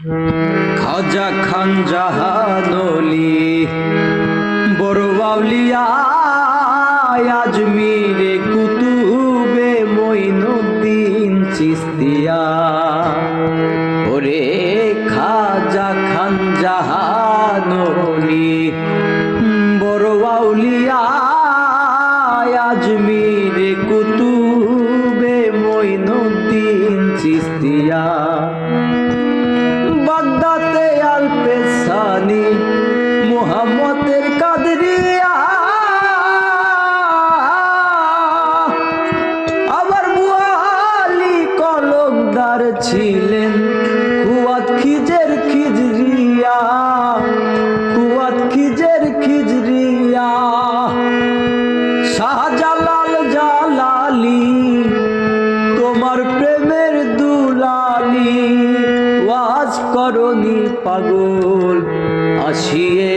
খাজা খান জাহানলি বড় আউলিয়া আজমিরে কুতুবে মঈনুদ্দিন চিশতিয়া। ওরে খাজা খান জাহানলি বড় আউলিয়া আজমিরে কুতুবে মঈনুদ্দিন চিশতিয়া। বাগদাতে আল-পেশানি মুহাম্মদের কাদরিয়া, আবার মুআলি কলমদার ছিলেন কুয়াত খিজের খিজরিয়া, কুয়াত খিজের খিজরিয়া। শাহজালাল জালালি তোমার প্রেমের দুলালি, ওয়াজ করনি পাগল আসিয়ে